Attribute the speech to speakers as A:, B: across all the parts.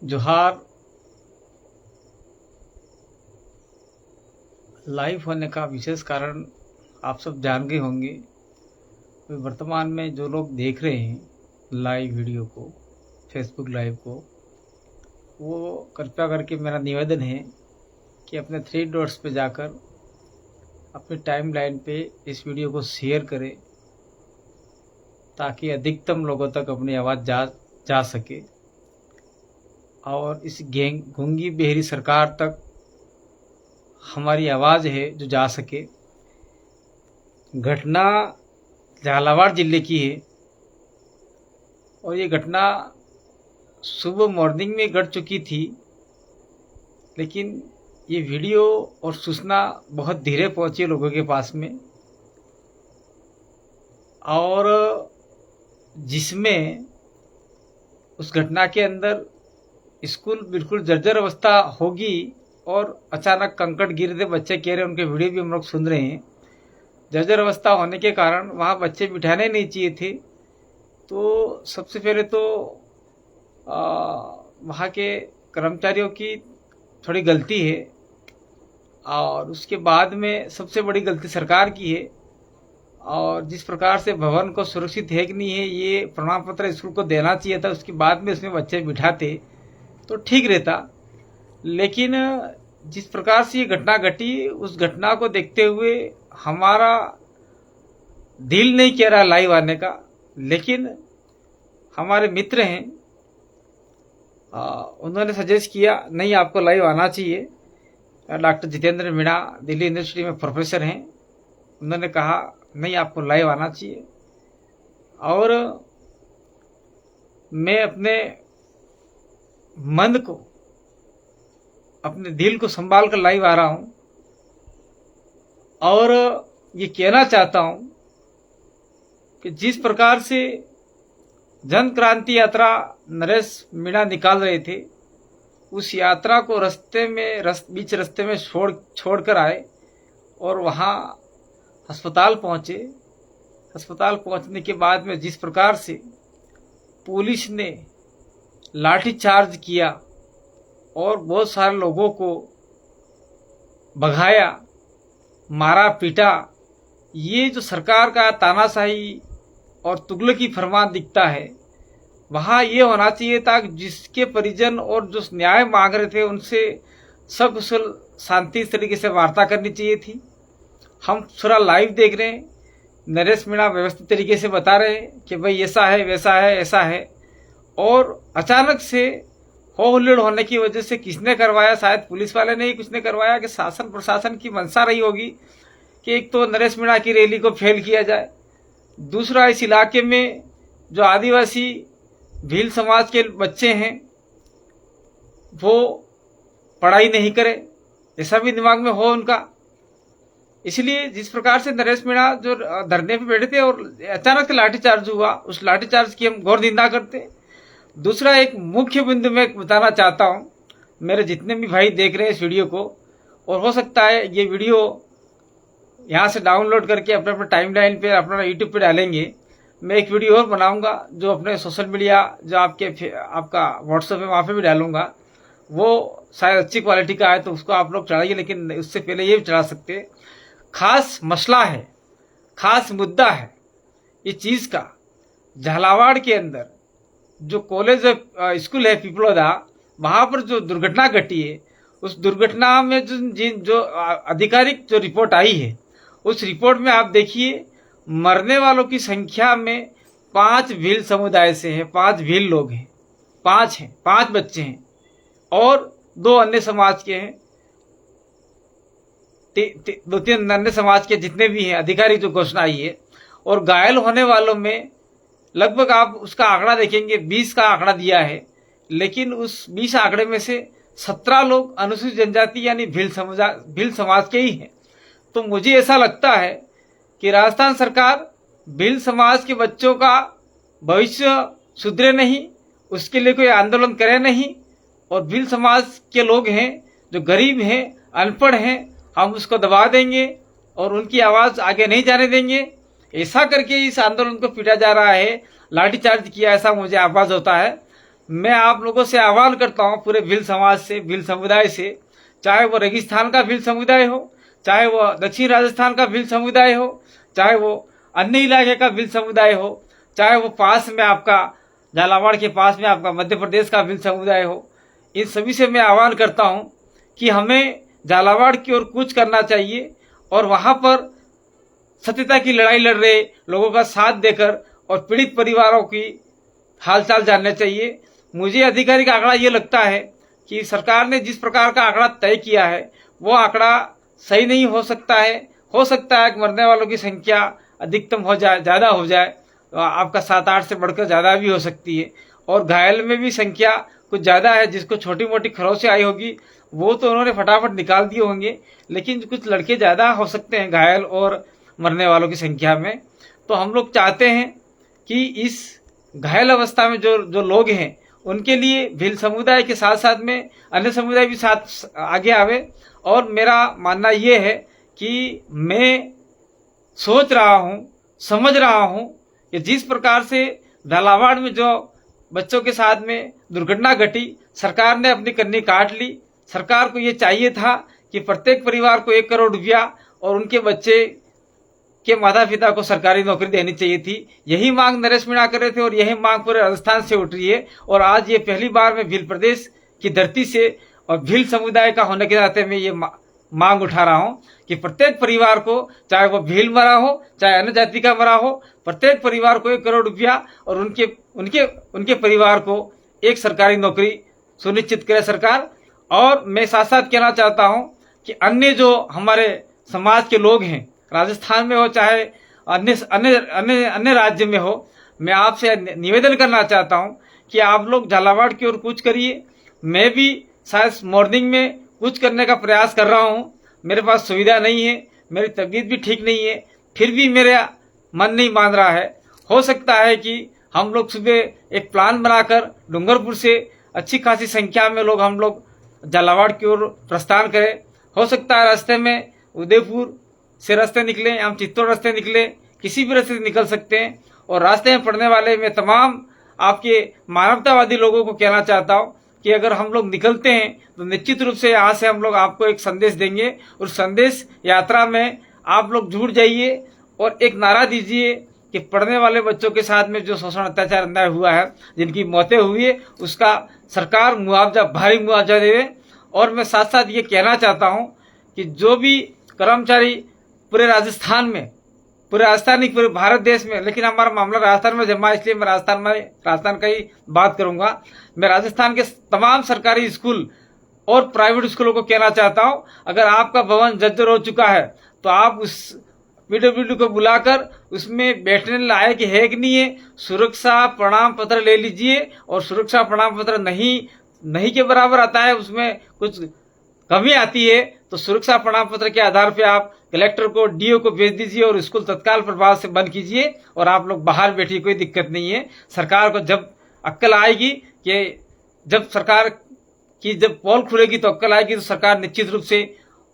A: जोहार। लाइव होने का विशेष कारण आप सब जान गए होंगे। वर्तमान में जो लोग देख रहे हैं लाइव वीडियो को, फेसबुक लाइव को, वो कृपया करके मेरा निवेदन है कि अपने 3 डॉट्स पे जाकर अपनी टाइम लाइन पे इस वीडियो को शेयर करें ताकि अधिकतम लोगों तक अपनी आवाज़ जा सके और इस गूंगी बहरी सरकार तक हमारी आवाज़ है जो जा सके। घटना झालावाड़ जिले की है और ये घटना सुबह मॉर्निंग में घट चुकी थी, लेकिन ये वीडियो और सूचना बहुत धीरे पहुंची लोगों के पास में, और जिसमें उस घटना के अंदर स्कूल बिल्कुल जर्जर अवस्था होगी और अचानक कंकड़ गिर दे, बच्चे कह रहे हैं, उनके वीडियो भी हम लोग सुन रहे हैं। जर्जर अवस्था होने के कारण वहाँ बच्चे बिठाने नहीं चाहिए थे। तो सबसे पहले तो वहाँ के कर्मचारियों की थोड़ी गलती है और उसके बाद में सबसे बड़ी गलती सरकार की है। और जिस प्रकार से भवन को सुरक्षित है कि नहीं है ये प्रमाण पत्र स्कूल को देना चाहिए था, उसके बाद में इसमें बच्चे बिठाते तो ठीक रहता। लेकिन जिस प्रकार से ये घटना घटी, उस घटना को देखते हुए हमारा दिल नहीं कह रहा लाइव आने का, लेकिन हमारे मित्र हैं, उन्होंने सजेस्ट किया नहीं आपको लाइव आना चाहिए। डॉक्टर जितेंद्र मीणा दिल्ली यूनिवर्सिटी में प्रोफेसर हैं, उन्होंने कहा नहीं आपको लाइव आना चाहिए। और मैं अपने मन को, अपने दिल को संभाल कर लाइव आ रहा हूं और ये कहना चाहता हूं कि जिस प्रकार से जन क्रांति यात्रा नरेश मीणा निकाल रहे थे, उस यात्रा को बीच रास्ते में छोड़ कर आए और वहां अस्पताल पहुंचे। अस्पताल पहुंचने के बाद में जिस प्रकार से पुलिस ने लाठीचार्ज किया और बहुत सारे लोगों को भगाया, मारा पीटा, ये जो सरकार का तानाशाही और तुगलकी फरमान दिखता है, वहाँ ये होना चाहिए था कि जिसके परिजन और जो न्याय मांग रहे थे उनसे सकुशल शांति तरीके से वार्ता करनी चाहिए थी। हम पूरा लाइव देख रहे हैं, नरेश मीणा व्यवस्थित तरीके से बता रहे हैं कि भाई ऐसा है, वैसा है, ऐसा है, और अचानक से हो हुल्लड़ होने की वजह से किसने करवाया, शायद पुलिस वाले ने ही किसने करवाया कि शासन प्रशासन की मंशा रही होगी कि एक तो नरेश मीणा की रैली को फेल किया जाए, दूसरा इस इलाके में जो आदिवासी भील समाज के बच्चे हैं वो पढ़ाई नहीं करे, ऐसा भी दिमाग में हो उनका। इसलिए जिस प्रकार से नरेश मीणा जो धरने पे बैठे थे और अचानक से लाठीचार्ज हुआ, उस लाठीचार्ज की हम घोर निंदा करते हैं। दूसरा एक मुख्य बिंदु मैं बताना चाहता हूं, मेरे जितने भी भाई देख रहे हैं इस वीडियो को, और हो सकता है ये वीडियो यहाँ से डाउनलोड करके अपने अपने टाइम लाइन पे, अपना यूट्यूब पे डालेंगे। मैं एक वीडियो और बनाऊंगा जो अपने सोशल मीडिया, जो आपका व्हाट्सएप है, वहाँ पे भी डालूंगा। वो शायद अच्छी क्वालिटी का है तो उसको आप लोग चढ़ाइए, लेकिन उससे पहले ये भी चढ़ा सकते हैं। खास मसला है, खास मुद्दा है इस चीज का। झालावाड़ के अंदर जो कॉलेज स्कूल है पिपलोदा, वहां पर जो दुर्घटना घटी है, उस दुर्घटना में जो आधिकारिक जो रिपोर्ट आई है, उस रिपोर्ट में आप देखिए मरने वालों की संख्या में 5 भील समुदाय से है, 5 भील लोग हैं, 5 बच्चे हैं और 2 अन्य समाज के हैं, 2-3 अन्य समाज के जितने भी हैं, आधिकारिक जो घोषणा आई है। और घायल होने वालों में लगभग आप उसका आंकड़ा देखेंगे 20 का आंकड़ा दिया है, लेकिन उस 20 आंकड़े में से 17 लोग अनुसूचित जनजाति यानी भील समाज के ही हैं। तो मुझे ऐसा लगता है कि राजस्थान सरकार भील समाज के बच्चों का भविष्य सुधरे नहीं, उसके लिए कोई आंदोलन करे नहीं, और भील समाज के लोग हैं जो गरीब हैं, अनपढ़ हैं, हम उसको दबा देंगे और उनकी आवाज आगे नहीं जाने देंगे। ऐसा करके इस आंदोलन को पीटा जा रहा है, लाठीचार्ज किया, ऐसा मुझे आभास होता है। मैं आप लोगों से आह्वान करता हूं, पूरे भील समाज से, भील समुदाय से, चाहे वो रेगिस्तान का भील समुदाय हो, चाहे वो दक्षिण राजस्थान का भील समुदाय हो, चाहे वो अन्य इलाके का भील समुदाय हो, चाहे वो पास में आपका झालावाड़ के पास में आपका मध्य प्रदेश का भील समुदाय हो, इन सभी से मैं आह्वान करता हूं कि हमें झालावाड़ की ओर कूच करना चाहिए और वहां पर सत्यता की लड़ाई लड़ रहे लोगों का साथ देकर और पीड़ित परिवारों की हालचाल जानना चाहिए। मुझे आधिकारिक आंकड़ा ये लगता है कि सरकार ने जिस प्रकार का आंकड़ा तय किया है वो आंकड़ा सही नहीं हो सकता है। हो सकता है कि मरने वालों की संख्या अधिकतम हो जाए, ज़्यादा हो जाए, तो आपका 7-8 से बढ़कर ज़्यादा भी हो सकती है। और घायल में भी संख्या कुछ ज़्यादा है, जिसको छोटी मोटी खरोंच से आई होगी वो तो उन्होंने फटाफट निकाल दिए होंगे, लेकिन कुछ लड़के ज़्यादा हो सकते हैं घायल और मरने वालों की संख्या में। तो हम लोग चाहते हैं कि इस घायल अवस्था में जो लोग हैं उनके लिए भील समुदाय के साथ साथ में अन्य समुदाय भी साथ आगे आवे। और मेरा मानना ये है कि मैं सोच रहा हूँ, समझ रहा हूँ कि जिस प्रकार से झालावाड़ में जो बच्चों के साथ में दुर्घटना घटी, सरकार ने अपनी कन्नी काट ली। सरकार को ये चाहिए था कि प्रत्येक परिवार को 1 करोड़ रुपया और उनके बच्चे के माता पिता को सरकारी नौकरी देनी चाहिए थी। यही मांग नरेश मीणा कर रहे थे और यही मांग पूरे राजस्थान से उठ रही है। और आज ये पहली बार मैं भील प्रदेश की धरती से और भील समुदाय का होने के नाते मैं ये मांग उठा रहा हूं कि प्रत्येक परिवार को, चाहे वो भील मरा हो चाहे अन्य जाति का मरा हो, प्रत्येक परिवार को 1 करोड़ रुपया और उनके परिवार को एक सरकारी नौकरी सुनिश्चित करे सरकार। और मैं साथ साथ कहना चाहता हूं कि अन्य जो हमारे समाज के लोग हैं, राजस्थान में हो चाहे अन्य राज्य में हो, मैं आपसे निवेदन करना चाहता हूं कि आप लोग झालावाड़ की ओर कूच करिए। मैं भी शायद मॉर्निंग में कूच करने का प्रयास कर रहा हूं। मेरे पास सुविधा नहीं है, मेरी तबीयत भी ठीक नहीं है, फिर भी मेरा मन नहीं मान रहा है। हो सकता है कि हम लोग सुबह एक प्लान बनाकर डूंगरपुर से अच्छी खासी संख्या में लोग हम लोग झालावाड़ की ओर प्रस्थान करें। हो सकता है रास्ते में उदयपुर से रास्ते निकले, हम चित्तौड़ रास्ते निकले, किसी भी रास्ते से निकल सकते हैं। और रास्ते में पड़ने वाले मैं तमाम आपके मानवतावादी लोगों को कहना चाहता हूं कि अगर हम लोग निकलते हैं तो निश्चित रूप से यहाँ से हम लोग आपको एक संदेश देंगे। उस संदेश यात्रा में आप लोग जुड़ जाइए और एक नारा दीजिए कि पढ़ने वाले बच्चों के साथ में जो शोषण अत्याचार अन्याय हुआ है, जिनकी मौतें हुई है, उसका सरकार मुआवजा, भारी मुआवजा देवे। और मैं साथ साथ ये कहना चाहता हूं कि जो भी कर्मचारी पूरे राजस्थान में, पूरे राजस्थान नहीं पूरे भारत देश में, लेकिन हमारा मामला राजस्थान में जमा, इसलिए मैं राजस्थान का ही बात करूंगा। मैं राजस्थान के तमाम सरकारी स्कूल और प्राइवेट स्कूलों को कहना चाहता हूं, अगर आपका भवन जर्जर हो चुका है तो आप उस पीडब्ल्यूडी को बुलाकर उसमें बैठने लायक है कि नहीं है, सुरक्षा प्रमाण पत्र ले लीजिए। और सुरक्षा प्रमाण पत्र नहीं के बराबर आता है, उसमें कुछ कमी आती है, तो सुरक्षा प्रमाण पत्र के आधार पे आप कलेक्टर को, डीओ को भेज दीजिए और स्कूल तत्काल प्रभाव से बंद कीजिए और आप लोग बाहर बैठिए, कोई दिक्कत नहीं है। सरकार को जब अक्ल आएगी कि जब सरकार की जब पोल खुलेगी तो अक्ल आएगी, तो सरकार निश्चित रूप से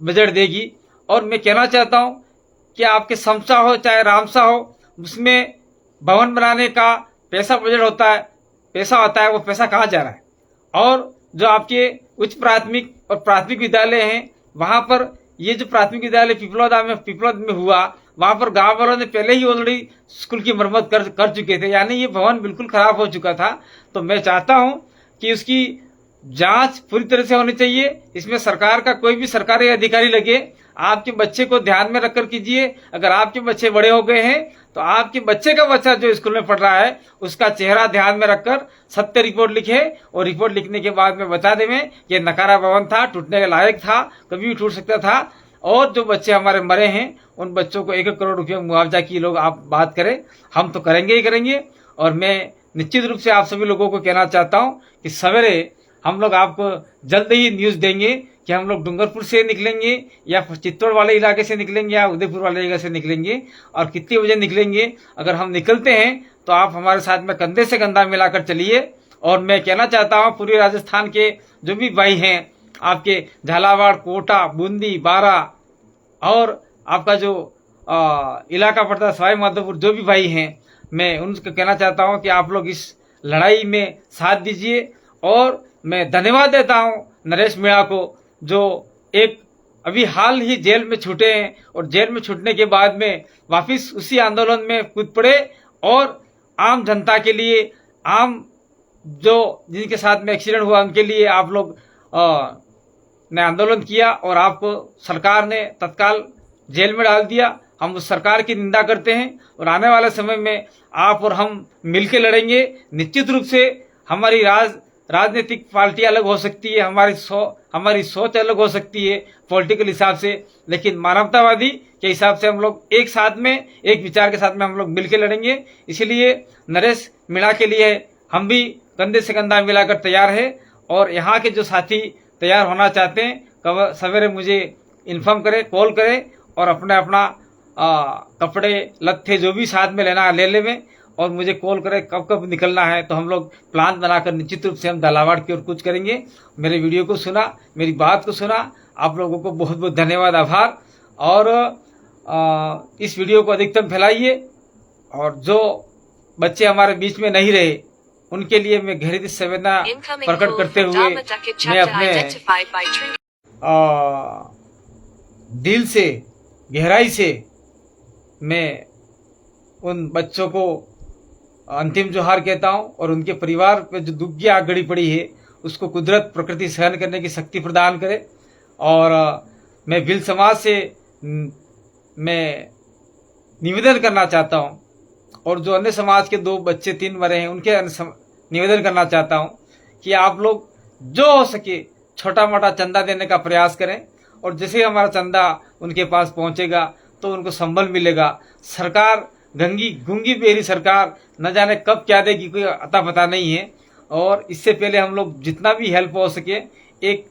A: बजट देगी। और मैं कहना चाहता हूं कि आपके समसा हो चाहे रामसा हो, उसमें भवन बनाने का पैसा बजट होता है, पैसा होता है, वो पैसा कहाँ जा रहा है। और जो आपके उच्च प्राथमिक और प्राथमिक विद्यालय हैं, वहां पर ये जो प्राथमिक विद्यालय पिपलौद में हुआ, वहां पर गांव वालों ने पहले ही ऑलरेडी स्कूल की मरम्मत कर चुके थे, यानी ये भवन बिल्कुल खराब हो चुका था। तो मैं चाहता हूं कि उसकी जांच पूरी तरह से होनी चाहिए। इसमें सरकार का कोई भी सरकारी अधिकारी लगे, आपके बच्चे को ध्यान में रखकर कीजिए। अगर आपके बच्चे बड़े हो गए हैं तो आपके बच्चे का बच्चा जो स्कूल में पढ़ रहा है उसका चेहरा ध्यान में रखकर सत्य रिपोर्ट लिखे और रिपोर्ट लिखने के बाद में बता दें कि नकारा भवन था, टूटने के लायक था, कभी भी टूट सकता था। और जो बच्चे हमारे मरे हैं उन बच्चों को 1 करोड़ रुपया मुआवजा की लोग आप बात करें, हम तो करेंगे ही करेंगे। और मैं निश्चित रूप से आप सभी लोगों को कहना चाहता हूं कि सवेरे हम लोग आपको जल्द ही न्यूज देंगे कि हम लोग डूंगरपुर से निकलेंगे या चित्तौड़ वाले इलाके से निकलेंगे या उदयपुर वाले इलाके से निकलेंगे और कितने बजे निकलेंगे। अगर हम निकलते हैं तो आप हमारे साथ में कंधे से कंधा मिलाकर चलिए। और मैं कहना चाहता हूं पूरे राजस्थान के जो भी भाई हैं, आपके झालावाड़, कोटा, बूंदी, बारा और आपका जो इलाका पड़ता है सवाई माधोपुर, जो भी भाई हैं, मैं उनको कहना चाहता हूं कि आप लोग इस लड़ाई में साथ दीजिए। और मैं धन्यवाद देता हूँ नरेश मीणा को, जो एक अभी हाल ही जेल में छूटे हैं और जेल में छूटने के बाद में वापिस उसी आंदोलन में कूद पड़े और आम जनता के लिए, आम जो जिनके साथ में एक्सीडेंट हुआ उनके लिए आप लोग ने आंदोलन किया और आपको सरकार ने तत्काल जेल में डाल दिया। हम उस सरकार की निंदा करते हैं और आने वाले समय में आप और हम मिलकर लड़ेंगे। निश्चित रूप से हमारी राजनीतिक पार्टी अलग हो सकती है, हमारी सोच अलग हो सकती है पॉलिटिकल हिसाब से, लेकिन मानवतावादी के हिसाब से हम लोग एक साथ में, एक विचार के साथ में हम लोग मिलकर लड़ेंगे। इसलिए नरेश मीणा के लिए हम भी कंधे से कंधा मिलाकर तैयार है। और यहाँ के जो साथी तैयार होना चाहते हैं, कब सवेरे मुझे इन्फॉर्म करें, कॉल करें और अपना कपड़े लत्थे जो भी साथ में लेना ले लें और मुझे कॉल करें कब कब निकलना है। तो हम लोग प्लान बनाकर निश्चित रूप से हम झालावाड़ की ओर कूच करेंगे। मेरे वीडियो को सुना, मेरी बात को सुना, आप लोगों को बहुत बहुत धन्यवाद, आभार। और इस वीडियो को अधिकतम फैलाइए। और जो बच्चे हमारे बीच में नहीं रहे उनके लिए मैं गहरी संवेदना प्रकट करते हुए मैं अपने दिल से, गहराई से मैं उन बच्चों को अंतिम जोहार कहता हूं। और उनके परिवार पे जो दुख की आग गड़ी पड़ी है उसको कुदरत प्रकृति सहन करने की शक्ति प्रदान करे। और मैं भिल समाज से मैं निवेदन करना चाहता हूं, और जो अन्य समाज के 2 बच्चे 3 मरे हैं उनके निवेदन करना चाहता हूं कि आप लोग जो हो सके छोटा मोटा चंदा देने का प्रयास करें। और जैसे हमारा चंदा उनके पास पहुंचेगा तो उनको संबल मिलेगा। सरकार गूंगी बेरी सरकार न जाने कब क्या देगी, कोई अता पता नहीं है। और इससे पहले हम लोग जितना भी हेल्प हो सके एक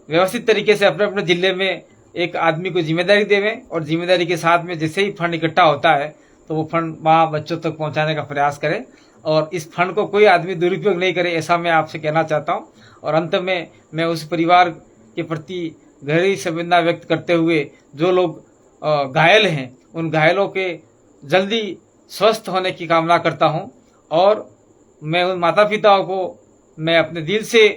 A: व्यवस्थित तरीके से अपने अपने जिले में एक आदमी को जिम्मेदारी देवें और जिम्मेदारी के साथ में जैसे ही फंड इकट्ठा होता है तो वो फंड वहाँ बच्चों तक पहुँचाने का प्रयास करें और इस फंड को कोई आदमी दुरुपयोग नहीं करे, ऐसा मैं आपसे कहना चाहता हूँ। और अंत में मैं उस परिवार के प्रति गहरी संवेदना व्यक्त करते हुए जो लोग घायल हैं उन घायलों के जल्दी स्वस्थ होने की कामना करता हूं। और मैं उन माता पिताओं को मैं अपने दिल से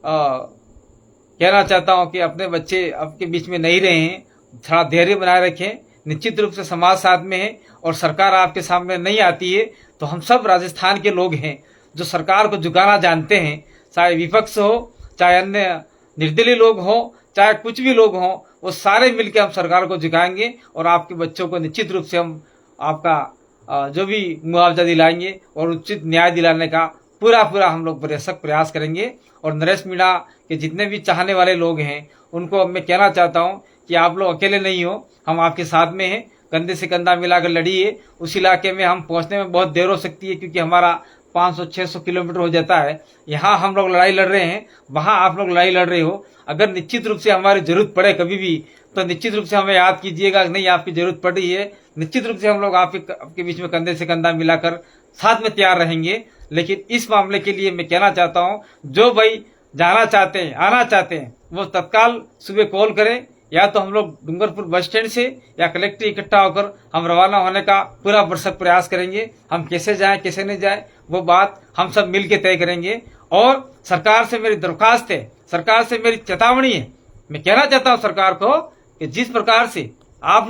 A: कहना चाहता हूं कि अपने बच्चे आपके बीच में नहीं रहे हैं, थोड़ा धैर्य बनाए रखें। निश्चित रूप से समाज साथ में है और सरकार आपके सामने नहीं आती है तो हम सब राजस्थान के लोग हैं जो सरकार को झुकाना जानते हैं, चाहे विपक्ष हो, चाहे अन्य निर्दलीय लोग हो, चाहे कुछ भी लोग हों, वो सारे मिलकर हम सरकार को झुकाएंगे और आपके बच्चों को निश्चित रूप से हम आपका जो भी मुआवजा दिलाएंगे और उचित न्याय दिलाने का पूरा हम लोग प्रयास करेंगे। और नरेश मीणा के जितने भी चाहने वाले लोग हैं उनको मैं कहना चाहता हूं कि आप लोग अकेले नहीं हो, हम आपके साथ में हैं, कंधे से कंधा मिलाकर लड़िए। उस इलाके में हम पहुंचने में बहुत देर हो सकती है क्योंकि हमारा 500-600 किलोमीटर हो जाता है। यहाँ हम लोग लड़ाई लड़ रहे हैं, वहाँ आप लोग लड़ाई लड़ रहे हो। अगर निश्चित रूप से हमारी जरूरत पड़े कभी भी तो निश्चित रूप से हमें याद कीजिएगा, नहीं आपकी जरूरत पड़ रही है, निश्चित रूप से हम लोग आपके बीच में कंधे से कंधा मिलाकर साथ में तैयार रहेंगे। लेकिन इस मामले के लिए मैं कहना चाहता हूँ जो भाई जाना चाहते हैं, आना चाहते हैं, वो तत्काल सुबह कॉल करें, या तो हम लोग डूंगरपुर बस स्टैंड से या कलेक्टर इकट्ठा होकर हम रवाना होने का पूरा भरसक प्रयास करेंगे। हम कैसे जाएं कैसे नहीं जाएं वो बात हम सब मिलकर तय करेंगे। और सरकार से मेरी दरख्वास्त है, सरकार से मेरी चेतावनी है, मैं कहना चाहता हूं सरकार को कि जिस प्रकार से आप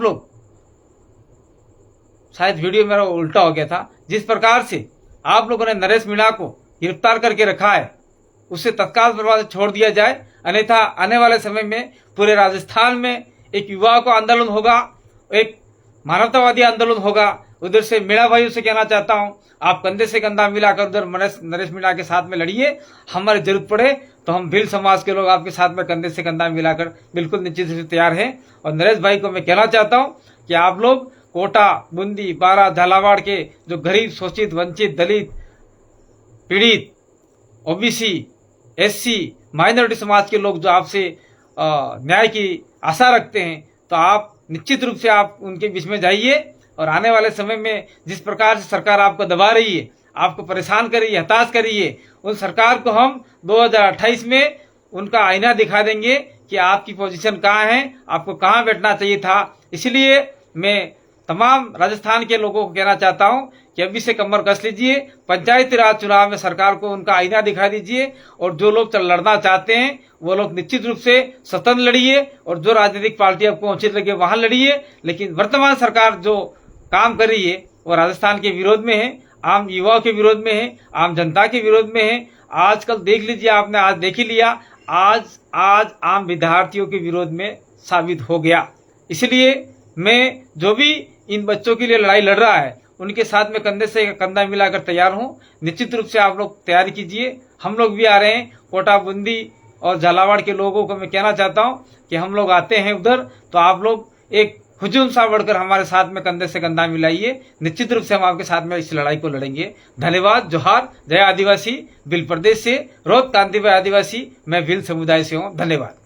A: लोग शायद वीडियो मेरा उल्टा हो गया था, जिस प्रकार से आप लोगों ने नरेश मीणा को गिरफ्तार करके रखा है उसे तत्काल प्रभाव से छोड़ दिया जाए, अन्यथा आने वाले समय में पूरे राजस्थान में एक युवा को आंदोलन होगा, एक मानवतावादी आंदोलन होगा। उधर से मीणा भाइयों से कहना चाहता हूं आप कंधे से कंधा मिलाकर उधर नरेश मीणा के साथ में लड़िए। हमारी जरूरत पड़े तो हम भिल समाज के लोग आपके साथ में कंधे से कंधा मिलाकर बिल्कुल निश्चित रूप से तैयार हैं। और नरेश भाई को मैं कहना चाहता हूं कि आप लोग कोटा, बूंदी, बारा, झालावाड़ के जो गरीब, शोषित, वंचित, दलित, पीड़ित, ओबीसी, एससी, माइनॉरिटी समाज के लोग जो आपसे न्याय की आशा रखते हैं तो आप निश्चित रूप से आप उनके बीच में जाइए। और आने वाले समय में जिस प्रकार से सरकार आपको दबा रही है, आपको परेशान कर रही है, हताश कर रही है, उन सरकार को हम 2028 में उनका आईना दिखा देंगे कि आपकी पोजीशन कहाँ है, आपको कहाँ बैठना चाहिए था। इसलिए मैं तमाम राजस्थान के लोगों को कहना चाहता हूं कि अभी से कमर कस लीजिए, पंचायती राज चुनाव में सरकार को उनका आईना दिखा दीजिए, और जो लोग लड़ना चाहते हैं वो लोग निश्चित रूप से स्वतंत्र लड़िए, और जो राजनीतिक पार्टी आपको उचित लगे वहां लड़िए। लेकिन वर्तमान सरकार जो काम कर रही है वो राजस्थान के विरोध में है, आम युवाओं के विरोध में है, आम जनता के विरोध में है। आजकल देख लीजिए, आपने आज देख ही लिया, आज आम विद्यार्थियों के विरोध में साबित हो गया। इसलिए मैं जो भी इन बच्चों के लिए लड़ाई लड़ रहा है उनके साथ में कंधे से कंधा मिलाकर तैयार हूं। निश्चित रूप से आप लोग तैयारी कीजिए, हम लोग भी आ रहे हैं। कोटा, बूंदी और झालावाड़ के लोगों को मैं कहना चाहता हूं कि हम लोग आते हैं उधर, तो आप लोग एक हुजूम सा बढ़कर हमारे साथ में कंधे से कंधा मिलाइए। निश्चित रूप से हम आपके साथ में इस लड़ाई को लड़ेंगे। धन्यवाद। जोहार। जय आदिवासी। भील प्रदेश से रोहत कांति भाई आदिवासी, मैं भील समुदाय से हूँ। धन्यवाद।